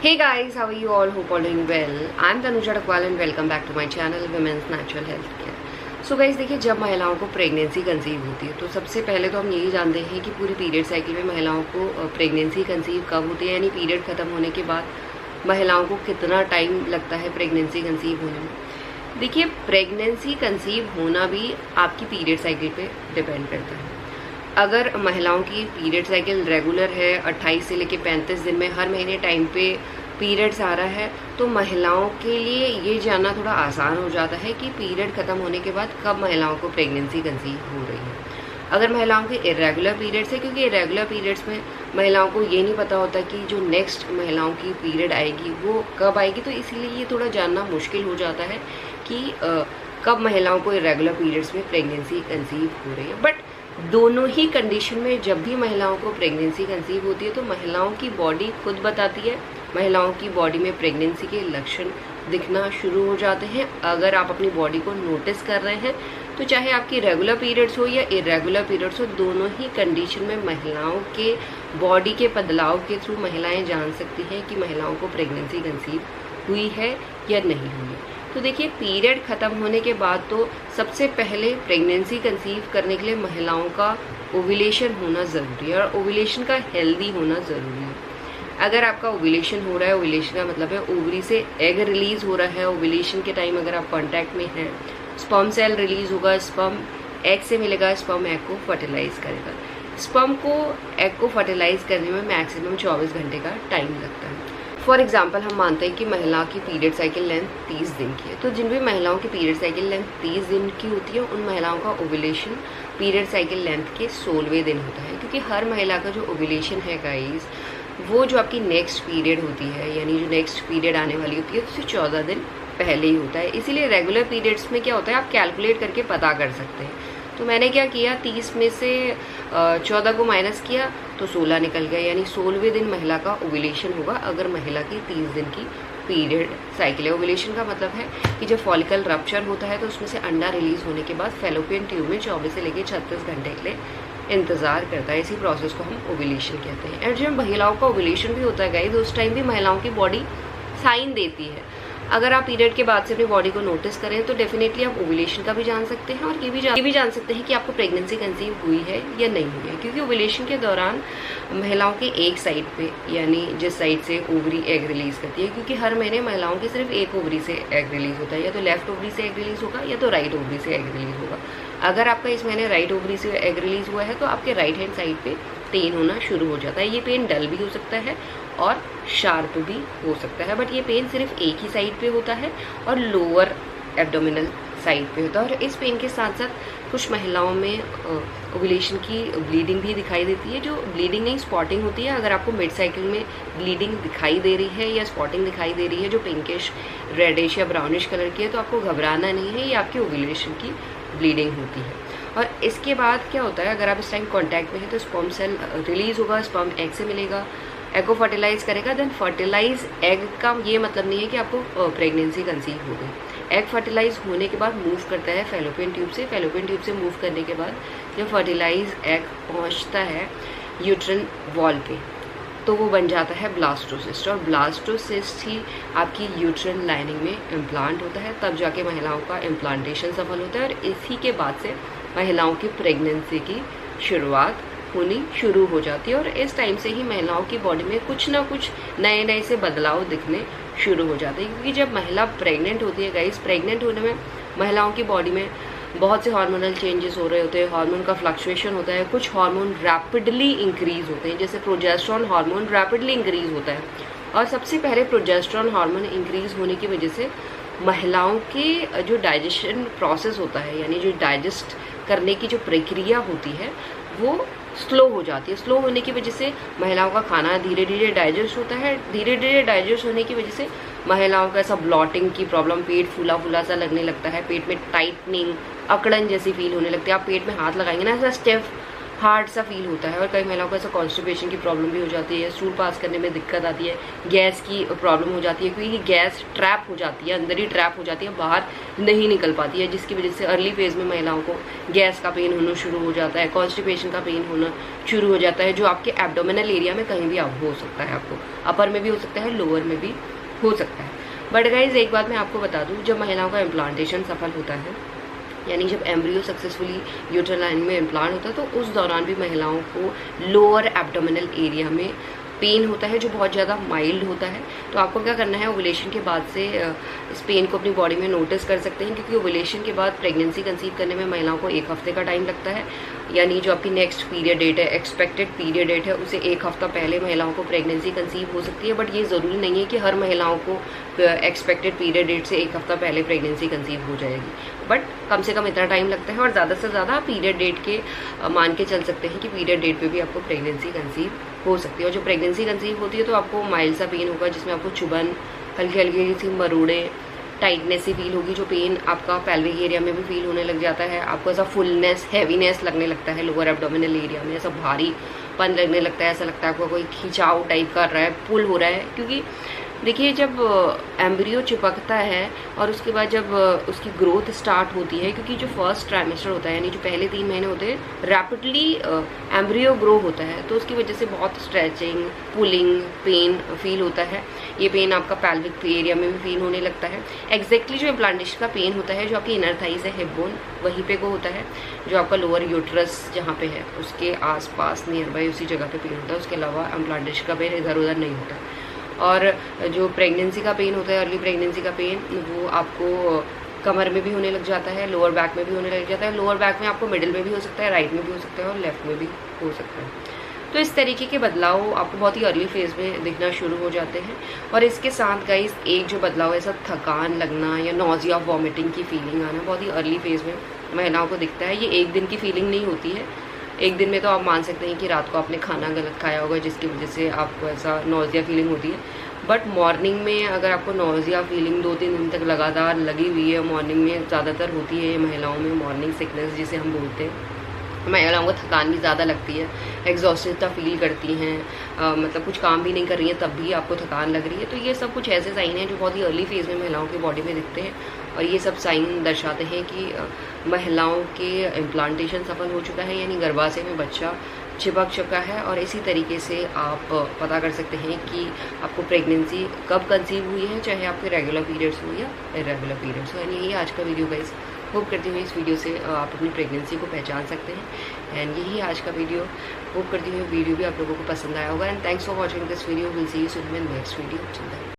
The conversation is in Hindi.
Hey guys, how are you all? Hope all doing well. I'm Tanuja Dakwal and welcome back to my channel Women's Natural Health Care. So guys देखिए, जब महिलाओं को प्रेगनेंसी कंसीव होती है तो सबसे पहले तो हम यही जानते हैं कि पूरी पीरियड साइकिल में महिलाओं को प्रेगनेंसी कंसीव कब होती है, यानी पीरियड खत्म होने के बाद महिलाओं को कितना टाइम लगता है प्रेगनेंसी कंसीव होने में। देखिए, प्रेगनेंसी कंसीव होना भी आपकी पीरियड साइकिल पे डिपेंड करता है। अगर महिलाओं की पीरियड साइकिल रेगुलर है, 28 से लेकर 35 दिन में हर महीने टाइम पे पीरियड्स आ रहा है, तो महिलाओं के लिए ये जानना थोड़ा आसान हो जाता है कि पीरियड ख़त्म होने के बाद कब महिलाओं को प्रेगनेंसी कंसीव हो रही है। अगर महिलाओं के इरेगुलर पीरियड्स है, क्योंकि इरेगुलर पीरियड्स में महिलाओं को ये नहीं पता होता कि जो नेक्स्ट महिलाओं की पीरियड आएगी वो कब आएगी, तो इसीलिए ये थोड़ा जानना मुश्किल हो जाता है कि कब महिलाओं को इरेगुलर पीरियड्स में प्रेगनेंसी कंसीव हो रही है। बट दोनों ही कंडीशन में जब भी महिलाओं को प्रेगनेंसी कंसीव होती है तो महिलाओं की बॉडी खुद बताती है, महिलाओं की बॉडी में प्रेगनेंसी के लक्षण दिखना शुरू हो जाते हैं। अगर आप अपनी बॉडी को नोटिस कर रहे हैं तो चाहे आपकी रेगुलर पीरियड्स हो या इरेगुलर पीरियड्स हो, दोनों ही कंडीशन में महिलाओं के बॉडी के बदलाव के थ्रू महिलाएं जान सकती हैं कि महिलाओं को प्रेगनेंसी कंसीव हुई है या नहीं हुई है। तो देखिए, पीरियड ख़त्म होने के बाद तो सबसे पहले प्रेगनेंसी कंसीव करने के लिए महिलाओं का ओव्यूलेशन होना ज़रूरी है और ओव्यूलेशन का हेल्दी होना ज़रूरी है। अगर आपका ओव्यूलेशन हो रहा है, ओव्यूलेशन का मतलब है ओवरी से एग रिलीज हो रहा है, ओव्यूलेशन के टाइम अगर आप कांटेक्ट में हैं, स्पर्म सेल रिलीज होगा, स्पर्म एग से मिलेगा, स्पर्म एग को फर्टिलाइज करेगा। स्पर्म को एग को फर्टिलाइज करने में मैक्सिमम 24 घंटे का टाइम लगता है। फॉर एग्जाम्पल, हम मानते हैं कि महिला की पीरियड साइकिल लेंथ 30 दिन की है, तो जिन भी महिलाओं की पीरियड साइकिल लेंथ 30 दिन की होती है उन महिलाओं का ओव्यूलेशन पीरियड साइकिल लेंथ के 16वें दिन होता है, क्योंकि हर महिला का जो ओव्यूलेशन है गाइस, वो जो आपकी नेक्स्ट पीरियड होती है, यानी जो नेक्स्ट पीरियड आने वाली होती है उससे 14 दिन पहले ही होता है। इसीलिए रेगुलर पीरियड्स में क्या होता है, आप कैलकुलेट करके पता कर सकते हैं। तो मैंने क्या किया, 30 में से 14 को माइनस किया तो 16 निकल गया, यानी 16वें दिन महिला का ओव्यूलेशन होगा अगर महिला की 30 दिन की पीरियड साइकिल है। ओव्यूलेशन का मतलब है कि जब फॉलिकल रप्चर होता है तो उसमें से अंडा रिलीज होने के बाद फेलोपियन ट्यूब में 24 से लेकर 36 घंटे के लिए इंतजार करता है। इसी प्रोसेस को हम ओव्यूलेशन कहते हैं। और जब महिलाओं का ओव्यूलेशन भी होता है गाइस, उस टाइम भी महिलाओं की बॉडी साइन देती है। अगर आप पीरियड के बाद से अपनी बॉडी को नोटिस करें तो डेफिनेटली आप ओव्यूलेशन का भी जान सकते हैं और ये भी जान सकते हैं कि आपको प्रेगनेंसी कंसीव हुई है या नहीं हुई है, क्योंकि ओव्यूलेशन के दौरान महिलाओं के एक साइड पे, यानी जिस साइड से ओवरी एग रिलीज करती है, क्योंकि हर महीने महिलाओं के सिर्फ एक ओवरी से एग रिलीज होता है, या तो लेफ्ट ओवरी से एग रिलीज होगा या तो राइट ओवरी से एग रिलीज होगा। अगर आपका इस महीने राइट ओवरी से एग रिलीज हुआ है तो आपके राइट हैंड साइड पे पेन होना शुरू हो जाता है। ये पेन डल भी हो सकता है और शार्प भी हो सकता है, बट ये पेन सिर्फ एक ही साइड पे होता है और लोअर एब्डोमिनल साइड पे होता है। और इस पेन के साथ साथ कुछ महिलाओं में ओव्यूलेशन की ब्लीडिंग भी दिखाई देती है, जो ब्लीडिंग नहीं स्पॉटिंग होती है। अगर आपको मिड साइकिल में ब्लीडिंग दिखाई दे रही है या स्पॉटिंग दिखाई दे रही है जो पिंकिश, रेडिश या ब्राउनिश कलर की है, तो आपको घबराना नहीं है, ये आपकी ओव्यूलेशन की ब्लीडिंग होती है। और इसके बाद क्या होता है, अगर आप इस टाइम कांटेक्ट में हैं तो स्पर्म सेल रिलीज होगा, स्पर्म एग से मिलेगा, एग को फर्टिलाइज करेगा। देन फर्टिलाइज एग का ये मतलब नहीं है कि आपको प्रेगनेंसी कंसीव हो गई। एग फर्टिलाइज होने के बाद मूव करता है फेलोपियन ट्यूब से, फेलोपियन ट्यूब से मूव करने के बाद जब फर्टिलाइज एग पहुंचता है यूट्रन वॉल पे तो वो बन जाता है ब्लास्टोसिस्ट, और ब्लास्टोसिस्ट ही आपकी यूट्रन लाइनिंग में इम्प्लांट होता है। तब जाके महिलाओं का इम्प्लांटेशन सफल होता है और इसी के बाद से महिलाओं की प्रेगनेंसी की शुरुआत होनी शुरू हो जाती है। और इस टाइम से ही महिलाओं की बॉडी में कुछ ना कुछ नए नए से बदलाव दिखने शुरू हो जाते हैं, क्योंकि जब महिला प्रेग्नेंट होती है गाइस, प्रेग्नेंट होने में महिलाओं की बॉडी में बहुत से हार्मोनल चेंजेस हो रहे होते हैं, हार्मोन का फ्लक्चुएशन होता है, कुछ हार्मोन रैपिडली इंक्रीज होते हैं, जैसे प्रोजेस्टेरॉन हार्मोन रैपिडली इंक्रीज होता है। और सबसे पहले प्रोजेस्टेरॉन हार्मोन इंक्रीज होने की वजह से महिलाओं के जो डाइजेशन प्रोसेस होता है, यानी जो डाइजेस्ट करने की जो प्रक्रिया होती है वो स्लो हो जाती है। स्लो होने की वजह से महिलाओं का खाना धीरे धीरे डाइजेस्ट होता है। धीरे धीरे डाइजेस्ट होने की वजह से महिलाओं का ऐसा ब्लॉटिंग की प्रॉब्लम, पेट फूला फूला सा लगने लगता है, पेट में टाइटनिंग, अकड़न जैसी फील होने लगती है। आप पेट में हाथ लगाएंगे ना, ऐसा स्टिफ हार्ड सा फील होता है। और कई महिलाओं को ऐसा कॉन्स्टिपेशन की प्रॉब्लम भी हो जाती है, स्टूल पास करने में दिक्कत आती है, गैस की प्रॉब्लम हो जाती है, क्योंकि गैस ट्रैप हो जाती है, अंदर ही ट्रैप हो जाती है, बाहर नहीं निकल पाती है, जिसकी वजह से अर्ली फेज में महिलाओं को गैस का पेन होना शुरू हो जाता है, कॉन्स्टिपेशन का पेन होना शुरू हो जाता है, जो आपके एब्डोमिनल एरिया में कहीं भी हो सकता है। आपको अपर में भी हो सकता है, लोअर में भी हो सकता है। बट गाइज एक बात मैं आपको बता दूं, जब महिलाओं का इम्प्लांटेशन सफल होता है, यानी जब एम्ब्रियो सक्सेसफुली यूट्राइन में इम्प्लांट होता है, तो उस दौरान भी महिलाओं को लोअर एब्डोमिनल एरिया में पेन होता है, जो बहुत ज़्यादा माइल्ड होता है। तो आपको क्या करना है, ओवुलेशन के बाद से इस पेन को अपनी बॉडी में नोटिस कर सकते हैं, क्योंकि ओवुलेशन के बाद प्रेगनेंसी कंसीव करने में महिलाओं को 1 हफ्ते का टाइम लगता है। यानी जो आपकी नेक्स्ट पीरियड डेट है, एक्सपेक्टेड पीरियड डेट है, उसे 1 हफ्ता पहले महिलाओं को प्रेगनेंसी कंसीव हो सकती है। बट ये ज़रूरी नहीं है कि हर महिलाओं को एक्सपेक्टेड पीरियड डेट से 1 हफ्ता पहले प्रेगनेंसी कंसीव हो जाएगी, बट कम से कम इतना टाइम लगता है। और ज़्यादा से ज़्यादा पीरियड डेट के मान के चल सकते हैं कि पीरियड डेट पे भी आपको प्रेगनेंसी कंसीव हो सकती है। और जो प्रेगनेंसी कंसीव होती है तो आपको माइल्ड सा पेन होगा, जिसमें आपको चुभन, हल्की हल्की सी मरोड़े, टाइटनेस सी फील होगी। जो पेन आपका पेल्विक एरिया में भी फील होने लग जाता है, आपको ऐसा फुलनेस, हैवीनेस लगने लगता है लोअर एब्डोमिनल एरिया में, ऐसा भारीपन लगने लगता है, ऐसा लगता है आपको कोई खिंचाव टाइप कर रहा है, पुल हो रहा है। क्योंकि देखिए जब एम्ब्रियो चिपकता है और उसके बाद जब उसकी ग्रोथ स्टार्ट होती है, क्योंकि जो फर्स्ट ट्राइमेस्टर होता है, यानी जो पहले 3 महीने होते हैं, रैपिडली एम्ब्रियो ग्रो होता है, तो उसकी वजह से बहुत स्ट्रेचिंग, पुलिंग, पेन फील होता है। ये पेन आपका पेल्विक एरिया में भी फील होने लगता है। एग्जैक्टली जो इम्प्लांटेशन का पेन होता है, जो आपकी इनर थाइस है, हिप बोन, वहीं पे को होता है। जो आपका लोअर यूट्रस जहाँ पे है, उसके आसपास नियर बाई उसी जगह पे पेन होता है। उसके अलावा इम्प्लांटेशन का पेन इधर उधर नहीं होता। और जो प्रेगनेंसी का पेन होता है, अर्ली प्रेगनेंसी का पेन, वो आपको कमर में भी होने लग जाता है, लोअर बैक में भी होने लग जाता है। लोअर बैक में आपको मिडिल में भी हो सकता है, राइट में भी हो सकता है और लेफ्ट में भी हो सकता है। तो इस तरीके के बदलाव आपको बहुत ही अर्ली फेज में दिखना शुरू हो जाते हैं। और इसके साथ गाइस एक जो बदलाव है, ऐसा थकान लगना या नॉजिया, वॉमिटिंग की फीलिंग आना, बहुत ही अर्ली फेज में महिलाओं को दिखता है। ये एक दिन की फीलिंग नहीं होती है। एक दिन में तो आप मान सकते हैं कि रात को आपने खाना गलत खाया होगा, जिसकी वजह से आपको ऐसा नॉजिया फीलिंग होती है। बट मॉर्निंग में अगर आपको नॉजिया फीलिंग 2-3 दिन तक लगातार लगी हुई है, मॉर्निंग में ज़्यादातर होती है महिलाओं में, मॉर्निंग सिकनेस जिसे हम बोलते हैं। महिलाओं को थकान भी ज़्यादा लगती है, एग्जॉस्टेड फील करती हैं, मतलब कुछ काम भी नहीं कर रही हैं तब भी आपको थकान लग रही है। तो ये सब कुछ ऐसे साइन हैं जो बहुत ही अर्ली फेज़ में महिलाओं की बॉडी में दिखते हैं। और ये सब साइन दर्शाते हैं कि महिलाओं के इम्प्लांटेशन सफल हो चुका है, यानी गर्भाशय में बच्चा चिपक चुका है। और इसी तरीके से आप पता कर सकते हैं कि आपको प्रेगनेंसी कब कंसीव हुई है, चाहे आपके रेगुलर पीरियड्स हो या इरेगुलर पीरियड्स हो। यानी यही आज का वीडियो गाइस। होप करती हूँ इस वीडियो से आप अपनी प्रेगनेंसी को पहचान सकते हैं। एंड यही आज का वीडियो। होप करती हूँ वीडियो भी आप लोगों को पसंद आया होगा। And thanks for watching this video. Will see you soon in next video.